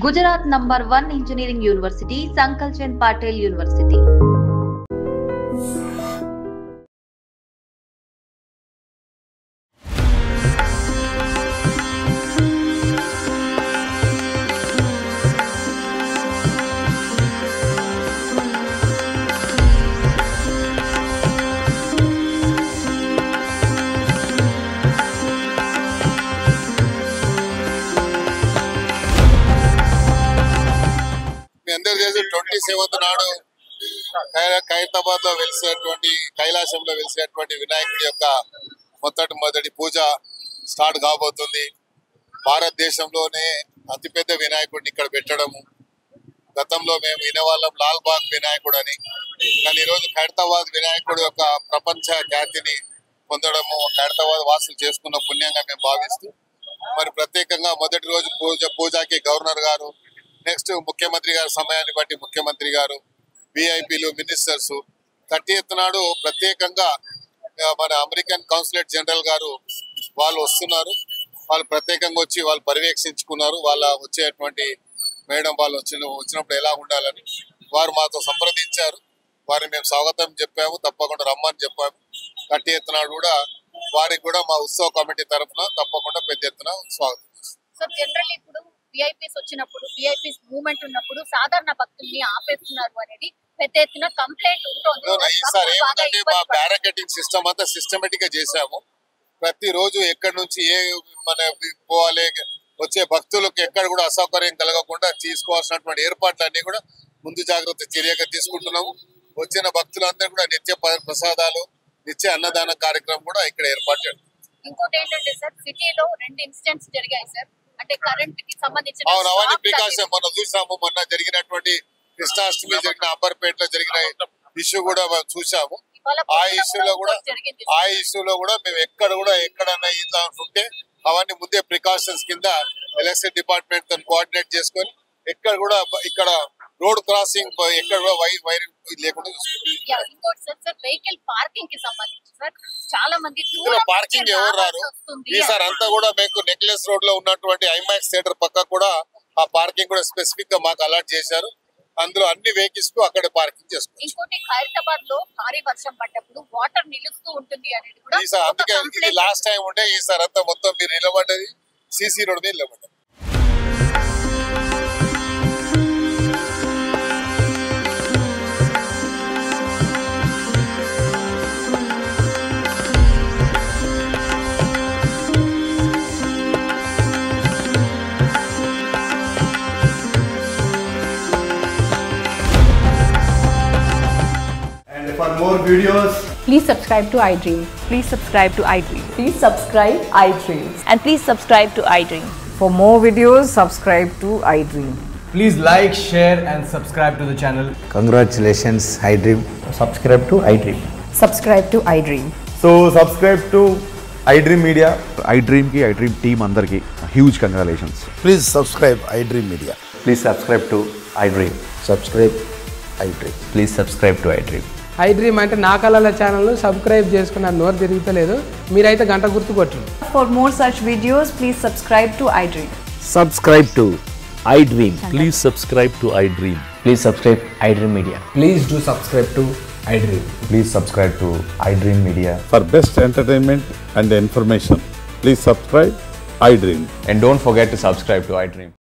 Gujarat #1 Engineering University, Sankal Chand Patel University. అందరూ చేసి 27th నాడు ఖైరతాబాద్ లో వెలిసేటువంటి కైలాసంలో వెలిసేటువంటి వినాయకుడి యొక్క మొదటి పూజ స్టార్ట్ కాబోతుంది. భారతదేశంలోనే అతిపెద్ద వినాయకుడిని ఇక్కడ పెట్టడము. గతంలో మేము వినేవాళ్ళం లాల్ బాగ్ వినాయకుడు అని, కానీ ఈరోజు ఖైరతాబాద్ వినాయకుడు యొక్క ప్రపంచ ఖ్యాతిని పొందడము ఖైరతాబాద్ వాసులు చేసుకున్న పుణ్యంగా మేము భావిస్తూ, మరి ప్రత్యేకంగా మొదటి రోజు పూజకి గవర్నర్ గారు, నెక్స్ట్ ముఖ్యమంత్రి గారి సమయాన్ని బట్టి ముఖ్యమంత్రి గారు, విఐపీలు, మినిస్టర్స్, 30th నాడు ప్రత్యేకంగా మన అమెరికన్ కౌన్సిలేట్ జనరల్ గారు వాళ్ళు వస్తున్నారు. వాళ్ళు ప్రత్యేకంగా వచ్చి వాళ్ళు పర్యవేక్షించుకున్నారు. వాళ్ళ వచ్చేటువంటి మేడం వాళ్ళు వచ్చినప్పుడు ఎలా ఉండాలని వారు మాతో సంప్రదించారు. వారిని మేము స్వాగతం చెప్పాము, తప్పకుండా రమ్మని చెప్పాము. 30th నాడు కూడా వారికి కూడా మా ఉత్సవ కమిటీ తరఫున తప్పకుండా పెద్ద ఎత్తున స్వాగతం. విఐపీస్ వచ్చినప్పుడు, విఐపీస్ మూవ్మెంట్ ఉన్నప్పుడు సాధారణ భక్తుల్ని ఆపేస్తున్నారు అనేది పెద్ద ఎత్తున కంప్లైంట్ ఉంటుంది. ఈసారి ఏమిటంటే మా బ్యారికేడింగ్ సిస్టమ్ అంతా సిస్టమేటిక్ గా చేశాము. ప్రతిరోజు ఎక్కడి నుంచి ఏ మన పోవాలి, వచ్చే భక్తులకు ఎక్కడ కూడా అసౌకర్యం కలగకుండా తీసుకోవాల్సినటువంటి ఏర్పాట్లన్నీ కూడా ముందు జాగ్రత్త చర్యగా తీసుకుంటున్నాము. వచ్చిన భక్తులందరూ కూడా నిత్య ప్రసాదాలు, నిత్య అన్నదాన కార్యక్రమం కూడా ఇక్కడ ఏర్పాటు చేస్తాం. ఇంకోటి ఏంటంటే సార్, సిటీలో 2 ఇన్సిడెంట్స్ జరిగాయి సార్. అంటే కరెంట్ కి సంబంధించిన అవన్నీ ప్రికాషన్ మనం చూసాము. మొన్న జరిగినటువంటి కృష్ణాష్టమి జరిగిన అంబర్పేటలో జరిగిన ఇష్యూ కూడా మనం చూసాము. ఆ ఇష్యూలో కూడా మేము ఎక్కడన్నా ఇలా ఉంటే అవన్నీ ముందే ప్రికాషన్స్ కింద ఎలక్షన్ డిపార్ట్మెంట్ తో కోఆర్డినేట్ చేసుకొని ఇక్కడ రోడ్ క్రాసింగ్ ఎక్కడ కూడా వైరింగ్ లేకుండా వెహికల్ పార్కింగ్ కి సంబంధించి సార్ చాలా మంది పార్కింగ్ ఎవరు రారు. ఈసారి అంతా కూడా మీకు నెక్లెస్ రోడ్ లో ఉన్నటువంటి ఐమాక్స్ థియేటర్ పక్క కూడా ఆ పార్కింగ్ కూడా స్పెసిఫిక్ గా మాకు అలాట్ చేశారు. అందులో అన్ని వెహికల్స్ కు అక్కడ పార్కింగ్ చేసుకోవచ్చు. ఇంకోటి ఖైరతాబాద్ లో భారీ వర్షం పడ్డప్పుడు వాటర్ నిలుస్తూ ఉంటుంది అనేది కూడా ఈసారి అందుకే ఇది లాస్ట్ టైం ఉంటే ఈసారి అంతా మొత్తం మీరు నిలబడ్డది సిసి రోడ్ మీద నిలబడ్డది. For more videos, please subscribe to iDream. Please subscribe to iDream. Please subscribe iDream. And please subscribe to iDream. For more videos, subscribe to iDream. please like, share and subscribe to the channel. Congratulations, iDream. Subscribe to iDream. Subscribe to iDream. So subscribe to iDream Media. iDream ki iDream team andarki huge congratulations. Please subscribe iDream Media. Please subscribe to iDream. Subscribe iDream. Please subscribe to iDream. iDream అంటే నా కళల channel subscribe చేసుకున్న నోరు తిరుగుతలేదు, మీరైతే గంట గుర్తు కొట్టండి. For more such videos, please subscribe to iDream. Subscribe to iDream. Please subscribe to iDream. Please subscribe iDream Media. Please do subscribe to iDream. Please subscribe to iDream Media. For best entertainment and information, please subscribe iDream. And don't forget to subscribe to iDream.